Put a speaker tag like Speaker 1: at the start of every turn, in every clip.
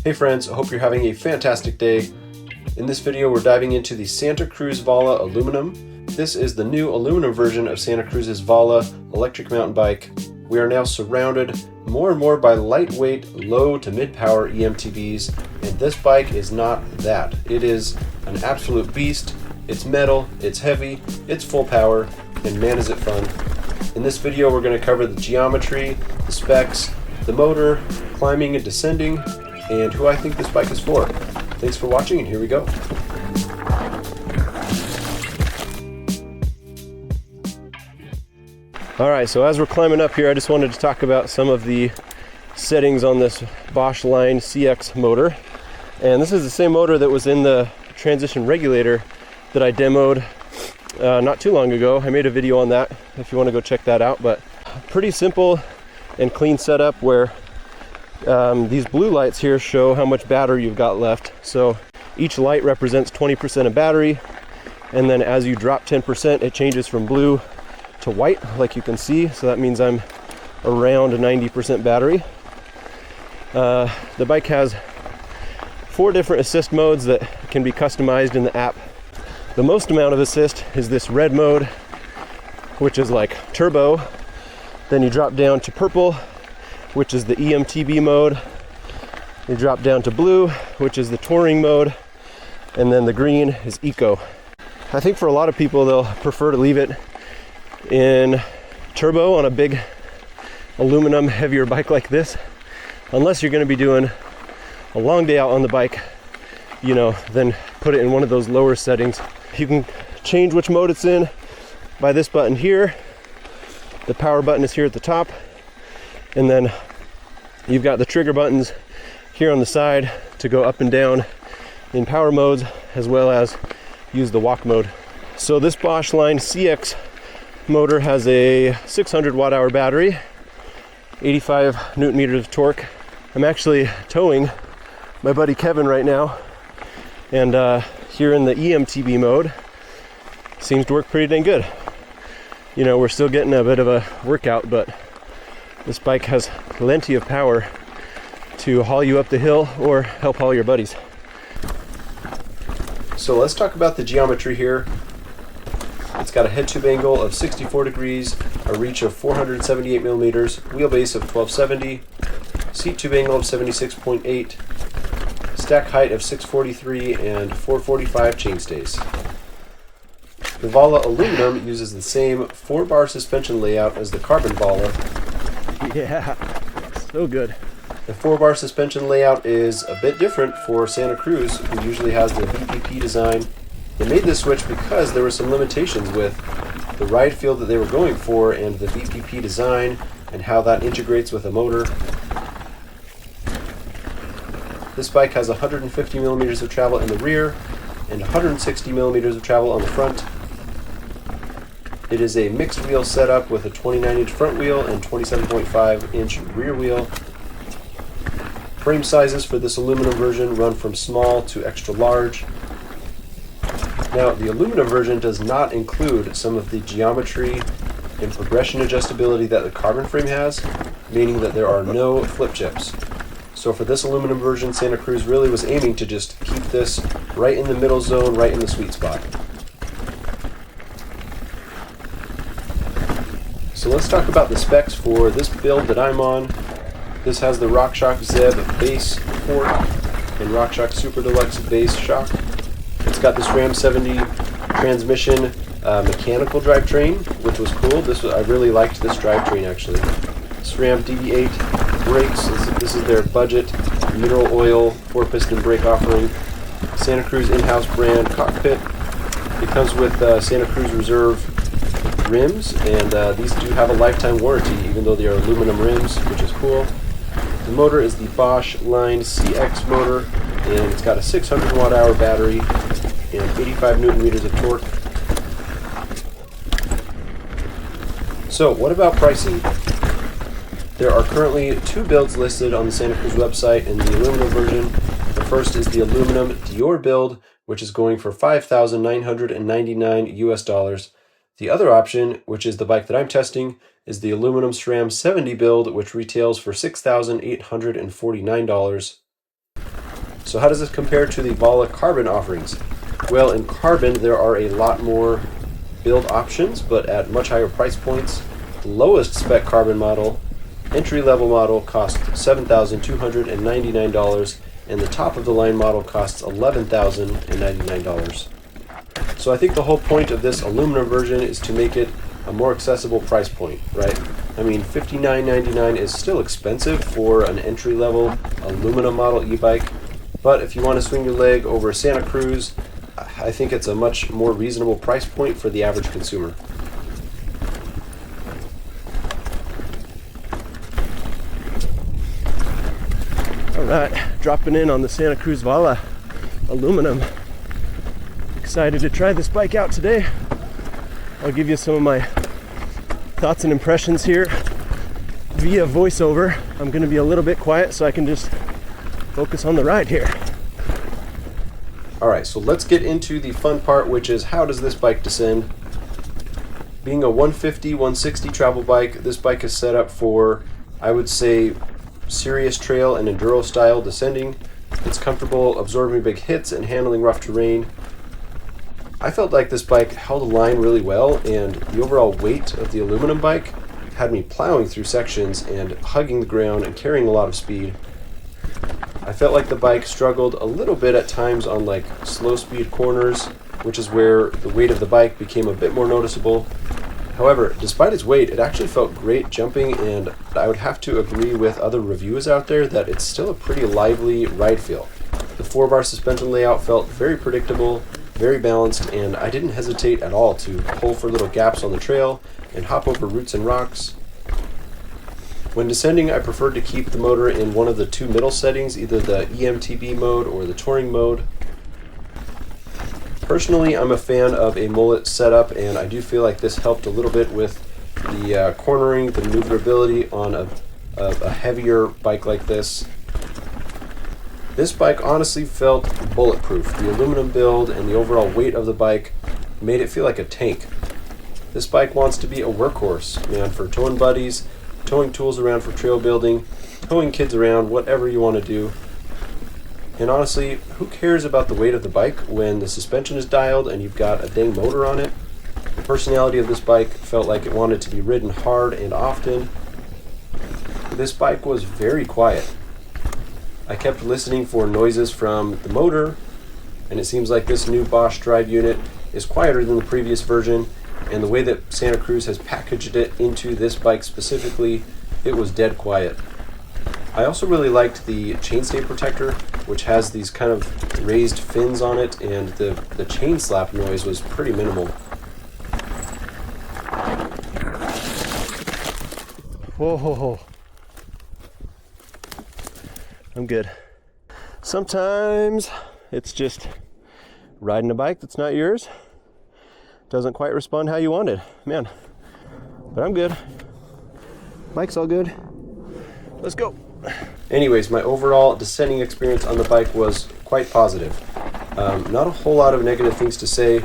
Speaker 1: Hey friends, I hope you're having a fantastic day. In this video we're diving into the Santa Cruz Vala Aluminum. This is the new aluminum version of Santa Cruz's Vala electric mountain bike. We are now surrounded more and more by lightweight, low to mid-power EMTBs, and this bike is not that. It is an absolute beast. It's metal, it's heavy, it's full power, and man is it fun. In this video we're going to cover the geometry, the specs, the motor, climbing and descending, and who I think this bike is for. Thanks for watching, and here we go. Alright, so as we're climbing up here, I just wanted to talk about some of the settings on this Bosch Line CX motor. And this is the same motor that was in the transition regulator that I demoed not too long ago. I made a video on that if you want to go check that out. But pretty simple and clean setup where these blue lights here show how much battery you've got left. So each light represents 20% of battery, and then as you drop 10%, it changes from blue to white, like you can see. So that means I'm around 90% battery. The bike has 4 different assist modes that can be customized in the app. The most amount of assist is this red mode, which is like turbo. Then you drop down to purple, which is the EMTB mode. You drop down to blue, which is the touring mode, and then the green is eco. I think for a lot of people, they'll prefer to leave it in turbo on a big aluminum heavier bike like this, unless you're going to be doing a long day out on the bike, you know, then put it in one of those lower settings. You can change which mode it's in by this button here. The power button is here at the top, and then you've got the trigger buttons here on the side to go up and down in power modes, as well as use the walk mode. So this Bosch Line CX motor has a 600 watt-hour battery, 85 newton meters of torque. I'm actually towing my buddy Kevin right now, and here in the EMTB mode, seems to work pretty dang good. You know, we're still getting a bit of a workout, but this bike has plenty of power to haul you up the hill or help haul your buddies. So let's talk about the geometry here. It's got a head tube angle of 64 degrees, a reach of 478 millimeters, wheelbase of 1270, seat tube angle of 76.8, stack height of 643, and 445 chainstays. The Vala Aluminum uses the same 4-bar suspension layout as the carbon Vala.
Speaker 2: Yeah, so good.
Speaker 1: The 4-bar suspension layout is a bit different for Santa Cruz, who usually has the VPP design. They made this switch because there were some limitations with the ride field that they were going for and the VPP design and how that integrates with a motor. This bike has 150 millimeters of travel in the rear and 160 millimeters of travel on the front. It is a mixed wheel setup with a 29-inch front wheel and 27.5-inch rear wheel. Frame sizes for this aluminum version run from small to extra large. Now, the aluminum version does not include some of the geometry and progression adjustability that the carbon frame has, meaning that there are no flip chips. So for this aluminum version, Santa Cruz really was aiming to just keep this right in the middle zone, right in the sweet spot. So let's talk about the specs for this build that I'm on. This has the RockShox Zeb base fork and RockShox Super Deluxe base shock. It's got this Ram 70 transmission mechanical drivetrain, which was cool. I really liked this drivetrain actually. SRAM DB8 brakes. This is their budget mineral oil 4-piston brake offering. Santa Cruz in-house brand cockpit. It comes with Santa Cruz Reserve rims, and these do have a lifetime warranty even though they are aluminum rims, which is cool. The motor is the Bosch Line CX motor, and it's got a 600 watt-hour battery and 85 newton meters of torque. So what about pricing? There are currently 2 builds listed on the Santa Cruz website in the aluminum version. The first is the aluminum Dior build, which is going for $5,999 US. The other option, which is the bike that I'm testing, is the aluminum SRAM 70 build, which retails for $6,849. So how does this compare to the Vala carbon offerings? Well, in carbon there are a lot more build options, but at much higher price points. The lowest spec carbon model, entry-level model, costs $7,299, and the top of the line model costs $11,099. So I think the whole point of this aluminum version is to make it a more accessible price point, right? I mean, $59.99 is still expensive for an entry-level aluminum model e-bike, but if you want to swing your leg over Santa Cruz, I think it's a much more reasonable price point for the average consumer.
Speaker 2: All right, dropping in on the Santa Cruz Vala Aluminum. Excited to try this bike out today. I'll give you some of my thoughts and impressions here via voiceover. I'm going to be a little bit quiet so I can just focus on the ride here.
Speaker 1: All right, so let's get into the fun part, which is how does this bike descend? Being a 150, 160 travel bike, this bike is set up for, I would say, serious trail and enduro style descending. It's comfortable absorbing big hits and handling rough terrain. I felt like this bike held a line really well, and the overall weight of the aluminum bike had me plowing through sections and hugging the ground and carrying a lot of speed. I felt like the bike struggled a little bit at times on like slow speed corners, which is where the weight of the bike became a bit more noticeable. However, despite its weight, it actually felt great jumping, and I would have to agree with other reviewers out there that it's still a pretty lively ride feel. The 4-bar suspension layout felt very predictable, very balanced, and I didn't hesitate at all to pull for little gaps on the trail and hop over roots and rocks. When descending, I preferred to keep the motor in one of the two middle settings, either the EMTB mode or the touring mode. Personally, I'm a fan of a mullet setup, and I do feel like this helped a little bit with the cornering, the maneuverability on a heavier bike like this. This bike honestly felt bulletproof. The aluminum build and the overall weight of the bike made it feel like a tank. This bike wants to be a workhorse, man, for towing buddies, towing tools around for trail building, towing kids around, whatever you want to do. And honestly, who cares about the weight of the bike when the suspension is dialed and you've got a dang motor on it? The personality of this bike felt like it wanted to be ridden hard and often. This bike was very quiet. I kept listening for noises from the motor, and it seems like this new Bosch drive unit is quieter than the previous version, and the way that Santa Cruz has packaged it into this bike specifically, it was dead quiet. I also really liked the chainstay protector, which has these kind of raised fins on it, and the chain slap noise was pretty minimal.
Speaker 2: Whoa, whoa, whoa. I'm good.
Speaker 1: Sometimes it's just riding a bike that's not yours. Doesn't quite respond how you wanted, man. But I'm good. Bike's all good. Let's go. Anyways, my overall descending experience on the bike was quite positive. Not a whole lot of negative things to say,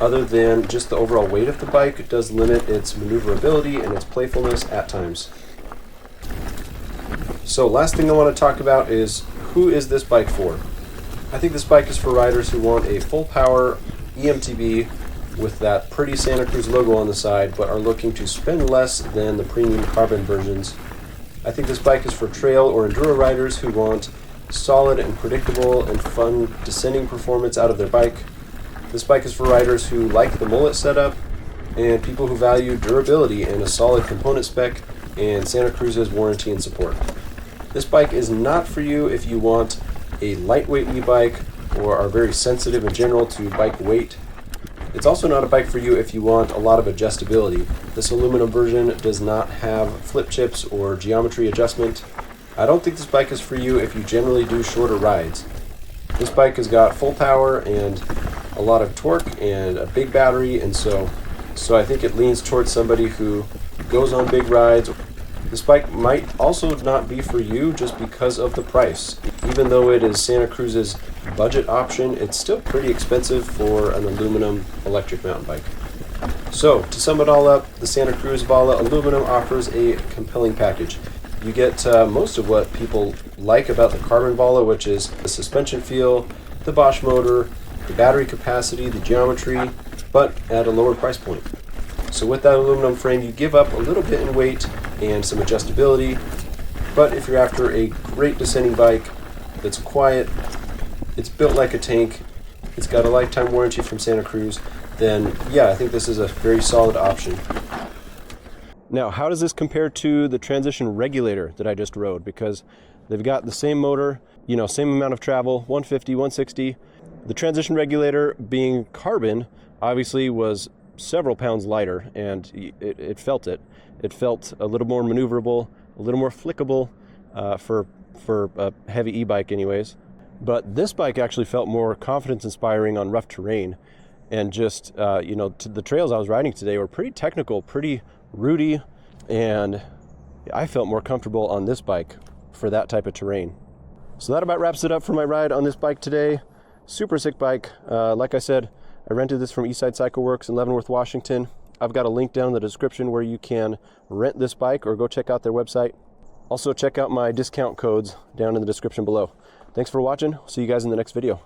Speaker 1: other than just the overall weight of the bike does limit its maneuverability and its playfulness at times. So last thing I want to talk about is, who is this bike for? I think this bike is for riders who want a full power EMTB with that pretty Santa Cruz logo on the side, but are looking to spend less than the premium carbon versions. I think this bike is for trail or enduro riders who want solid and predictable and fun descending performance out of their bike. This bike is for riders who like the mullet setup and people who value durability and a solid component spec and Santa Cruz's warranty and support. This bike is not for you if you want a lightweight e-bike or are very sensitive in general to bike weight. It's also not a bike for you if you want a lot of adjustability. This aluminum version does not have flip chips or geometry adjustment. I don't think this bike is for you if you generally do shorter rides. This bike has got full power and a lot of torque and a big battery, and so I think it leans towards somebody who goes on big rides. This bike might also not be for you just because of the price. Even though it is Santa Cruz's budget option, it's still pretty expensive for an aluminum electric mountain bike. So, to sum it all up, the Santa Cruz Vala Aluminum offers a compelling package. You get most of what people like about the carbon Vala, which is the suspension feel, the Bosch motor, the battery capacity, the geometry, but at a lower price point. So with that aluminum frame, you give up a little bit in weight and some adjustability, but if you're after a great descending bike that's quiet, it's built like a tank, it's got a lifetime warranty from Santa Cruz, then yeah, I think this is a very solid option. Now, how does this compare to the Transition Regulator that I just rode? Because they've got the same motor, you know, same amount of travel, 150, 160. The Transition Regulator, being carbon, obviously was several pounds lighter, and it felt it. It felt a little more maneuverable, a little more flickable for a heavy e-bike anyways. But this bike actually felt more confidence-inspiring on rough terrain. And just, you know, the trails I was riding today were pretty technical, pretty rooty, and I felt more comfortable on this bike for that type of terrain. So that about wraps it up for my ride on this bike today. Super sick bike. Like I said, I rented this from EASTSIDE CYCLEWORKS in Leavenworth, Washington. I've got a link down in the description where you can rent this bike or go check out their website. Also check out my discount codes down in the description below. Thanks for watching. See you guys in the next video.